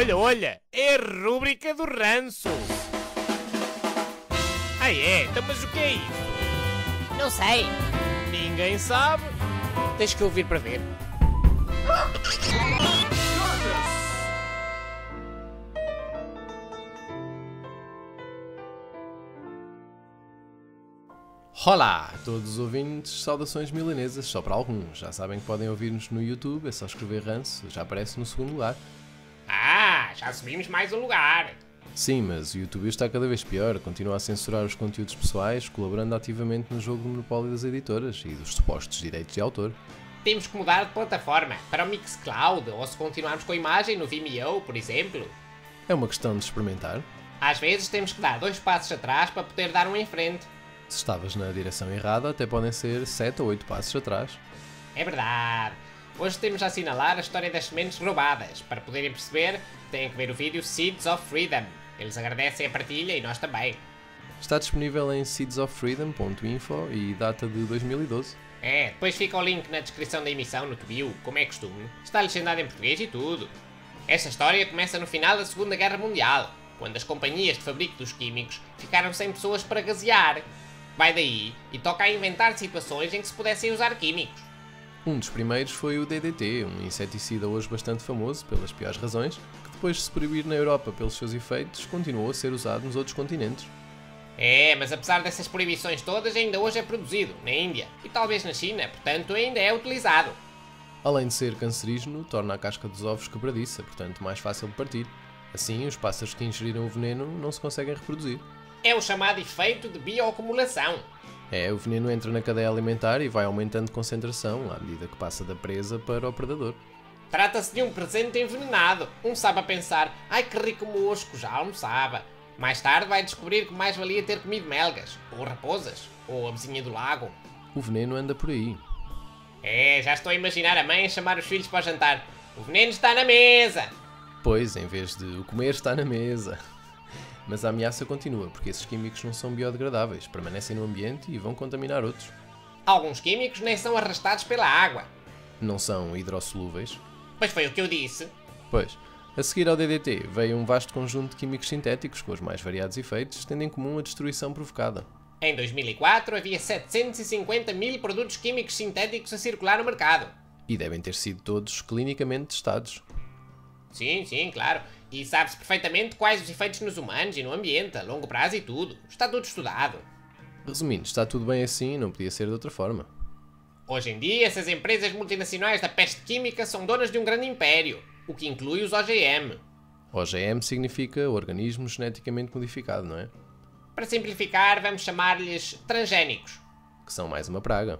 Olha, olha, é a rúbrica do ranço. Ah é? Então mas o que é isso? Não sei. Ninguém sabe. Tens que ouvir para ver. Olá a todos os ouvintes, saudações milanesas, só para alguns. Já sabem que podem ouvir-nos no YouTube, é só escrever ranço, já aparece no segundo lugar. Ah, já subimos mais um lugar. Sim, mas o YouTube está cada vez pior, continua a censurar os conteúdos pessoais, colaborando ativamente no jogo do monopólio das editoras e dos supostos direitos de autor. Temos que mudar de plataforma para o Mixcloud, ou se continuarmos com a imagem no Vimeo, por exemplo. É uma questão de experimentar. Às vezes temos que dar 2 passos atrás para poder dar um em frente. Se estavas na direção errada, até podem ser 7 ou 8 passos atrás. É verdade. Hoje temos a assinalar a história das sementes roubadas. Para poderem perceber, têm que ver o vídeo Seeds of Freedom. Eles agradecem a partilha e nós também. Está disponível em seedsoffreedom.info e data de 2012. Depois fica o link na descrição da emissão no TuBio, como é costume. Está legendado em português e tudo. Esta história começa no final da Segunda Guerra Mundial, quando as companhias de fabrico dos químicos ficaram sem pessoas para gasear. Vai daí e toca a inventar situações em que se pudessem usar químicos. Um dos primeiros foi o DDT, um inseticida hoje bastante famoso pelas piores razões, que depois de se proibir na Europa pelos seus efeitos, continuou a ser usado nos outros continentes. Mas apesar dessas proibições todas, ainda hoje é produzido na Índia e talvez na China, portanto ainda é utilizado. Além de ser cancerígeno, torna a casca dos ovos quebradiça, portanto mais fácil de partir. Assim, os pássaros que ingeriram o veneno não se conseguem reproduzir. É o chamado efeito de bioacumulação. O veneno entra na cadeia alimentar e vai aumentando de concentração à medida que passa da presa para o predador. Trata-se de um presente envenenado. Um sabe a pensar, ai que rico mosco, já almoçava. Mais tarde vai descobrir que mais valia ter comido melgas, ou raposas, ou a vizinha do lago. O veneno anda por aí. Já estou a imaginar a mãe a chamar os filhos para o jantar. O veneno está na mesa! Pois, em vez de o comer está na mesa. Mas a ameaça continua, porque esses químicos não são biodegradáveis, permanecem no ambiente e vão contaminar outros. Alguns químicos nem são arrastados pela água. Não são hidrossolúveis. Pois foi o que eu disse. Pois, a seguir ao DDT veio um vasto conjunto de químicos sintéticos com os mais variados efeitos, tendo em comum a destruição provocada. Em 2004 havia 750 mil produtos químicos sintéticos a circular no mercado. E devem ter sido todos clinicamente testados. Sim, claro. E sabe-se perfeitamente quais os efeitos nos humanos e no ambiente, a longo prazo e tudo. Está tudo estudado. Resumindo, está tudo bem assim, não podia ser de outra forma. Hoje em dia, essas empresas multinacionais da peste química são donas de um grande império, o que inclui os OGM. OGM significa organismo geneticamente modificado, não é? Para simplificar, vamos chamar-lhes transgénicos. Que são mais uma praga.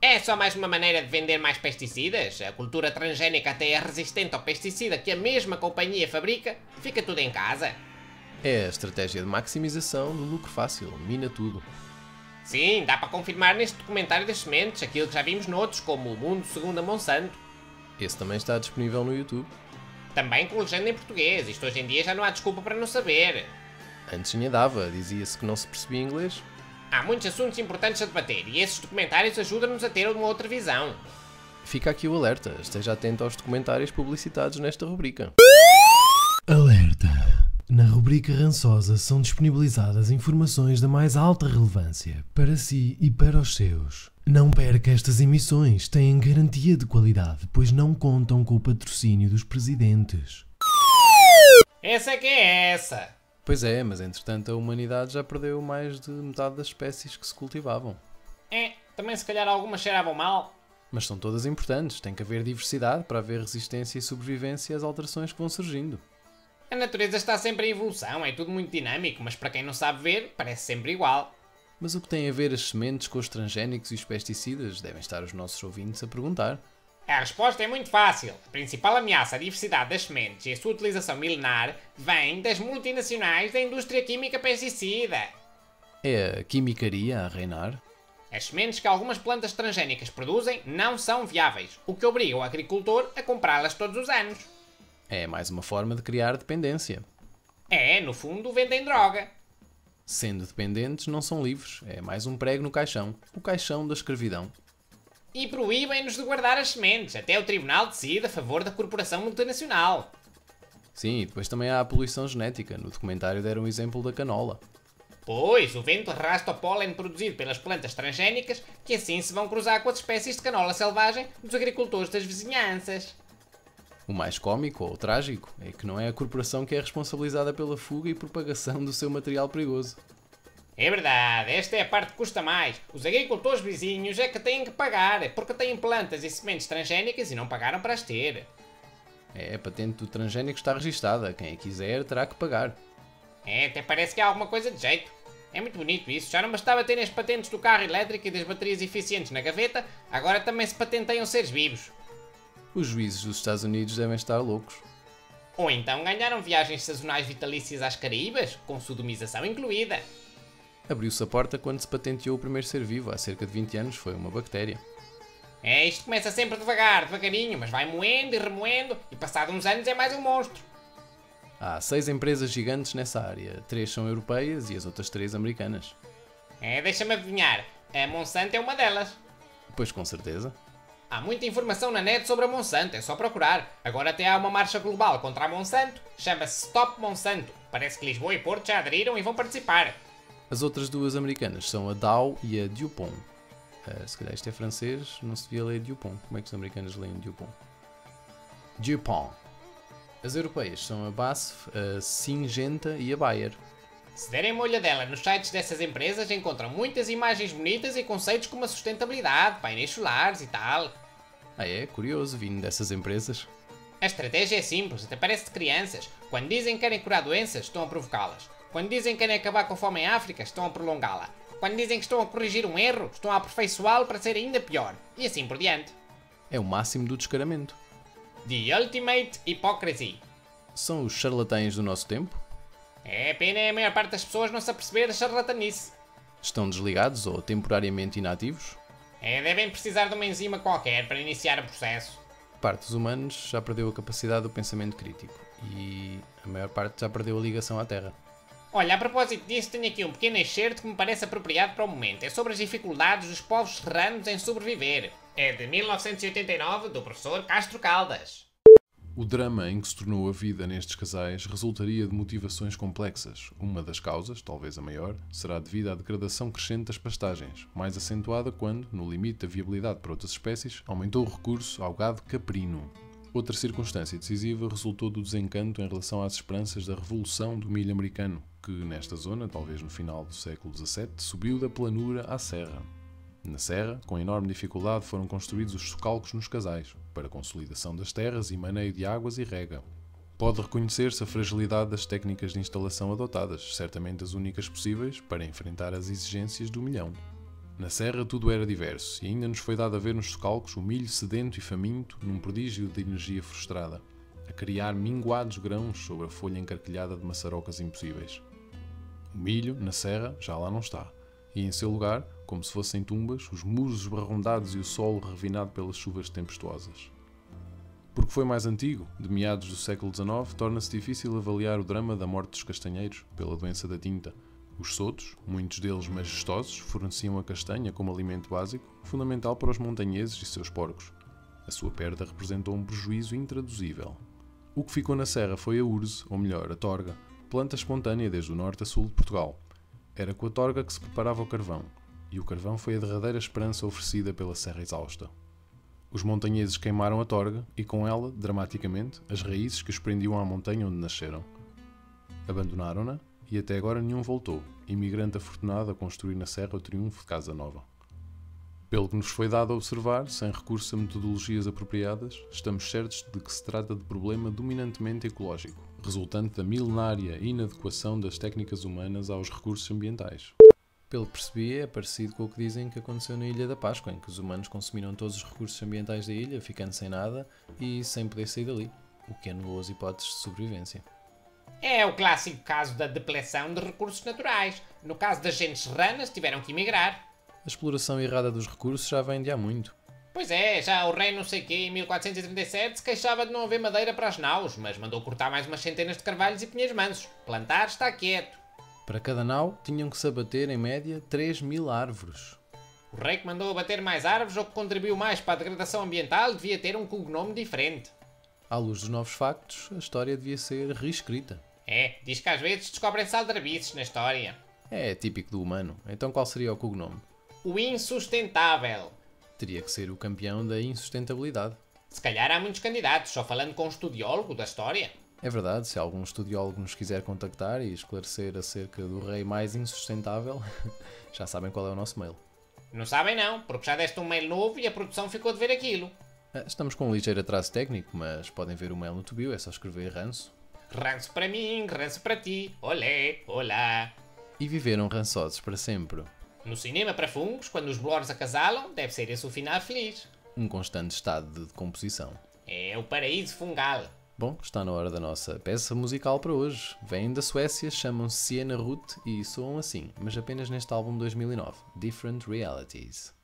É só mais uma maneira de vender mais pesticidas? A cultura transgénica até é resistente ao pesticida que a mesma companhia fabrica? Fica tudo em casa? É a estratégia de maximização do lucro fácil, mina tudo. Sim, dá para confirmar neste documentário das sementes, aquilo que já vimos noutros, como O Mundo Segundo a Monsanto. Esse também está disponível no YouTube. Também com legenda em português, isto hoje em dia já não há desculpa para não saber. Antes ainda dava, dizia-se que não se percebia inglês. Há muitos assuntos importantes a debater e esses documentários ajudam-nos a ter uma outra visão. Fica aqui o alerta, esteja atento aos documentários publicitados nesta rubrica. Alerta! Na rubrica rançosa são disponibilizadas informações da mais alta relevância para si e para os seus. Não perca estas emissões, têm garantia de qualidade, pois não contam com o patrocínio dos presidentes. Essa é que é essa! Pois é, mas entretanto a humanidade já perdeu mais de metade das espécies que se cultivavam. Também se calhar algumas cheiravam mal. Mas são todas importantes, tem que haver diversidade para haver resistência e sobrevivência às alterações que vão surgindo. A natureza está sempre em evolução, é tudo muito dinâmico, mas para quem não sabe ver, parece sempre igual. Mas o que tem a ver as sementes com os transgénicos e os pesticidas? Devem estar os nossos ouvintes a perguntar. A resposta é muito fácil. A principal ameaça à diversidade das sementes e a sua utilização milenar vem das multinacionais da indústria química pesticida. É a quimicaria a reinar? As sementes que algumas plantas transgénicas produzem não são viáveis, o que obriga o agricultor a comprá-las todos os anos. É mais uma forma de criar dependência. No fundo, vendem droga. Sendo dependentes, não são livres. É mais um prego no caixão. O caixão da escravidão. E proíbem-nos de guardar as sementes, até o tribunal decide a favor da corporação multinacional. Sim, e depois também há a poluição genética. No documentário deram o exemplo da canola. Pois, o vento arrasta o pólen produzido pelas plantas transgénicas que assim se vão cruzar com as espécies de canola selvagem dos agricultores das vizinhanças. O mais cómico ou trágico é que não é a corporação que é responsabilizada pela fuga e propagação do seu material perigoso. É verdade, esta é a parte que custa mais. Os agricultores vizinhos é que têm que pagar, porque têm plantas e sementes transgénicas e não pagaram para as ter. A patente do transgénico está registada. Quem a quiser terá que pagar. Até parece que há alguma coisa de jeito. É muito bonito isso. Já não bastava terem as patentes do carro elétrico e das baterias eficientes na gaveta, agora também se patenteiam seres vivos. Os juízes dos Estados Unidos devem estar loucos. Ou então ganharam viagens sazonais vitalícias às Caraíbas, com sodomização incluída. Abriu-se a porta quando se patenteou o primeiro ser vivo, há cerca de 20 anos, foi uma bactéria. Isto começa sempre devagar, devagarinho, mas vai moendo e remoendo, e passado uns anos é mais um monstro. Há 6 empresas gigantes nessa área, 3 são europeias e as outras 3 americanas. Deixa-me adivinhar, a Monsanto é uma delas. Pois com certeza. Há muita informação na net sobre a Monsanto, é só procurar. Agora até há uma marcha global contra a Monsanto, chama-se Stop Monsanto. Parece que Lisboa e Porto já aderiram e vão participar. As outras 2 americanas são a Dow e a DuPont. Se calhar isto é francês, não se devia ler DuPont. Como é que os americanos leem DuPont? DuPont. As europeias são a BASF, a Syngenta e a Bayer. Se derem uma olhadela nos sites dessas empresas, encontram muitas imagens bonitas e conceitos como a sustentabilidade, painéis solares e tal. É curioso, vindo dessas empresas. A estratégia é simples, até parece de crianças. Quando dizem que querem curar doenças, estão a provocá-las. Quando dizem que querem acabar com a fome em África, estão a prolongá-la. Quando dizem que estão a corrigir um erro, estão a aperfeiçoá-lo para ser ainda pior. E assim por diante. É o máximo do descaramento. The Ultimate Hypocrisy. São os charlatães do nosso tempo? Pena a maior parte das pessoas não se aperceber da charlatanice. Estão desligados ou temporariamente inativos? Devem precisar de uma enzima qualquer para iniciar o processo. Parte dos humanos já perdeu a capacidade do pensamento crítico e a maior parte já perdeu a ligação à Terra. Olha, a propósito disso, tenho aqui um pequeno excerto que me parece apropriado para o momento. É sobre as dificuldades dos povos serranos em sobreviver. É de 1989, do professor Castro Caldas. O drama em que se tornou a vida nestes casais resultaria de motivações complexas. Uma das causas, talvez a maior, será devido à degradação crescente das pastagens, mais acentuada quando, no limite da viabilidade para outras espécies, aumentou o recurso ao gado caprino. Outra circunstância decisiva resultou do desencanto em relação às esperanças da revolução do milho americano, que nesta zona, talvez no final do século XVII, subiu da planura à serra. Na serra, com enorme dificuldade, foram construídos os socalcos nos casais, para consolidação das terras e maneio de águas e rega. Pode reconhecer-se a fragilidade das técnicas de instalação adotadas, certamente as únicas possíveis para enfrentar as exigências do milhão. Na serra tudo era diverso, e ainda nos foi dado a ver nos socalcos o milho sedento e faminto num prodígio de energia frustrada, a criar minguados grãos sobre a folha encarquilhada de maçarocas impossíveis. O milho, na serra, já lá não está, e em seu lugar, como se fossem tumbas, os muros esbarrondados e o solo revinado pelas chuvas tempestuosas. Porque foi mais antigo, de meados do século XIX, torna-se difícil avaliar o drama da morte dos castanheiros pela doença da tinta. Os sotos, muitos deles majestosos, forneciam a castanha como alimento básico, fundamental para os montanheses e seus porcos. A sua perda representou um prejuízo intraduzível. O que ficou na serra foi a urze, ou melhor, a torga, planta espontânea desde o norte a sul de Portugal. Era com a torga que se preparava o carvão, e o carvão foi a derradeira esperança oferecida pela serra exausta. Os montanheses queimaram a torga e, com ela, dramaticamente, as raízes que os prendiam à montanha onde nasceram. Abandonaram-na e até agora nenhum voltou, imigrante afortunado a construir na serra o triunfo de Casa Nova. Pelo que nos foi dado a observar, sem recurso a metodologias apropriadas, estamos certos de que se trata de problema dominantemente ecológico, resultante da milenária inadequação das técnicas humanas aos recursos ambientais. Pelo que percebi, é parecido com o que dizem que aconteceu na Ilha da Páscoa, em que os humanos consumiram todos os recursos ambientais da ilha, ficando sem nada e sem poder sair dali, o que anulou as hipóteses de sobrevivência. É o clássico caso da depleção de recursos naturais. No caso das gentes serranas, tiveram que emigrar. A exploração errada dos recursos já vem de há muito. Pois é, já o rei não sei quê, em 1437, se queixava de não haver madeira para as naus, mas mandou cortar mais umas centenas de carvalhos e pinheiros mansos. Plantar está quieto. Para cada nau, tinham que se abater, em média, 3.000 árvores. O rei que mandou abater mais árvores ou que contribuiu mais para a degradação ambiental devia ter um cognome diferente. À luz dos novos factos, a história devia ser reescrita. É, diz que às vezes descobrem-se aldrabices na história. É típico do humano. Então qual seria o cognome? O insustentável. Teria que ser o campeão da insustentabilidade. Se calhar há muitos candidatos, só falando com um estudiólogo da história. É verdade, se algum estudiólogo nos quiser contactar e esclarecer acerca do rei mais insustentável, já sabem qual é o nosso mail. Não sabem não, porque já deste um mail novo e a produção ficou de ver aquilo. Estamos com um ligeiro atraso técnico, mas podem ver o mail no Tubio, é só escrever ranço. Ranço para mim, ranço para ti, olé, olá. E viveram rançosos para sempre. No cinema para fungos, quando os blores acasalam, deve ser esse o final feliz. Um constante estado de decomposição. É o paraíso fungal. Bom, está na hora da nossa peça musical para hoje. Vêm da Suécia, chamam-se Siena Ruth e soam assim, mas apenas neste álbum de 2009, Different Realities.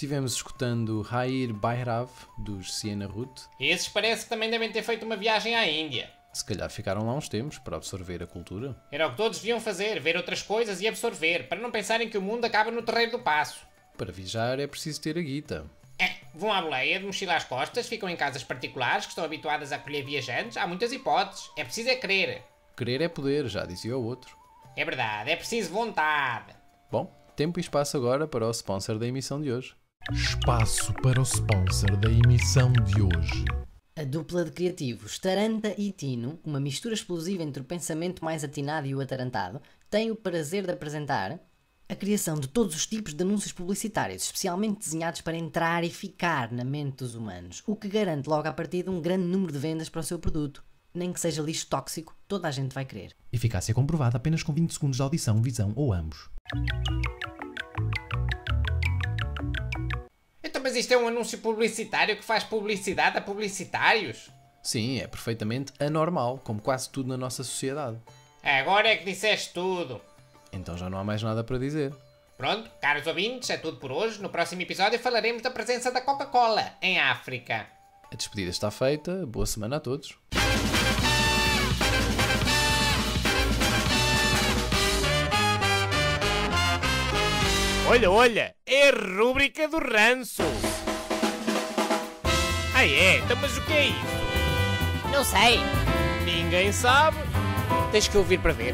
Estivemos escutando Hair Bairav, dos Siena Ruth. Esses parece que também devem ter feito uma viagem à Índia. Se calhar ficaram lá uns tempos para absorver a cultura. Era o que todos deviam fazer, ver outras coisas e absorver, para não pensarem que o mundo acaba no Terreiro do Paço. Para viajar é preciso ter a guita. Vão à boleia, de mochila às costas, ficam em casas particulares que estão habituadas a acolher viajantes. Há muitas hipóteses. É preciso é querer. Querer é poder, já dizia o outro. É verdade, é preciso vontade. Bom, tempo e espaço agora para o sponsor da emissão de hoje. Espaço para o sponsor da emissão de hoje. A dupla de criativos Taranta e Tino, uma mistura explosiva entre o pensamento mais atinado e o atarantado, tem o prazer de apresentar a criação de todos os tipos de anúncios publicitários, especialmente desenhados para entrar e ficar na mente dos humanos, o que garante logo à partida um grande número de vendas para o seu produto. Nem que seja lixo tóxico, toda a gente vai querer. Eficácia comprovada apenas com 20 segundos de audição, visão ou ambos. Então, mas isto é um anúncio publicitário que faz publicidade a publicitários? Sim, é perfeitamente anormal, como quase tudo na nossa sociedade. Agora é que disseste tudo. Então já não há mais nada para dizer. Pronto, caros ouvintes, é tudo por hoje. No próximo episódio falaremos da presença da Coca-Cola em África. A despedida está feita, boa semana a todos. Olha, olha, é a rúbrica do ranço. Ah é? Então mas o que é isso? Não sei! Ninguém sabe. Tens que ouvir para ver.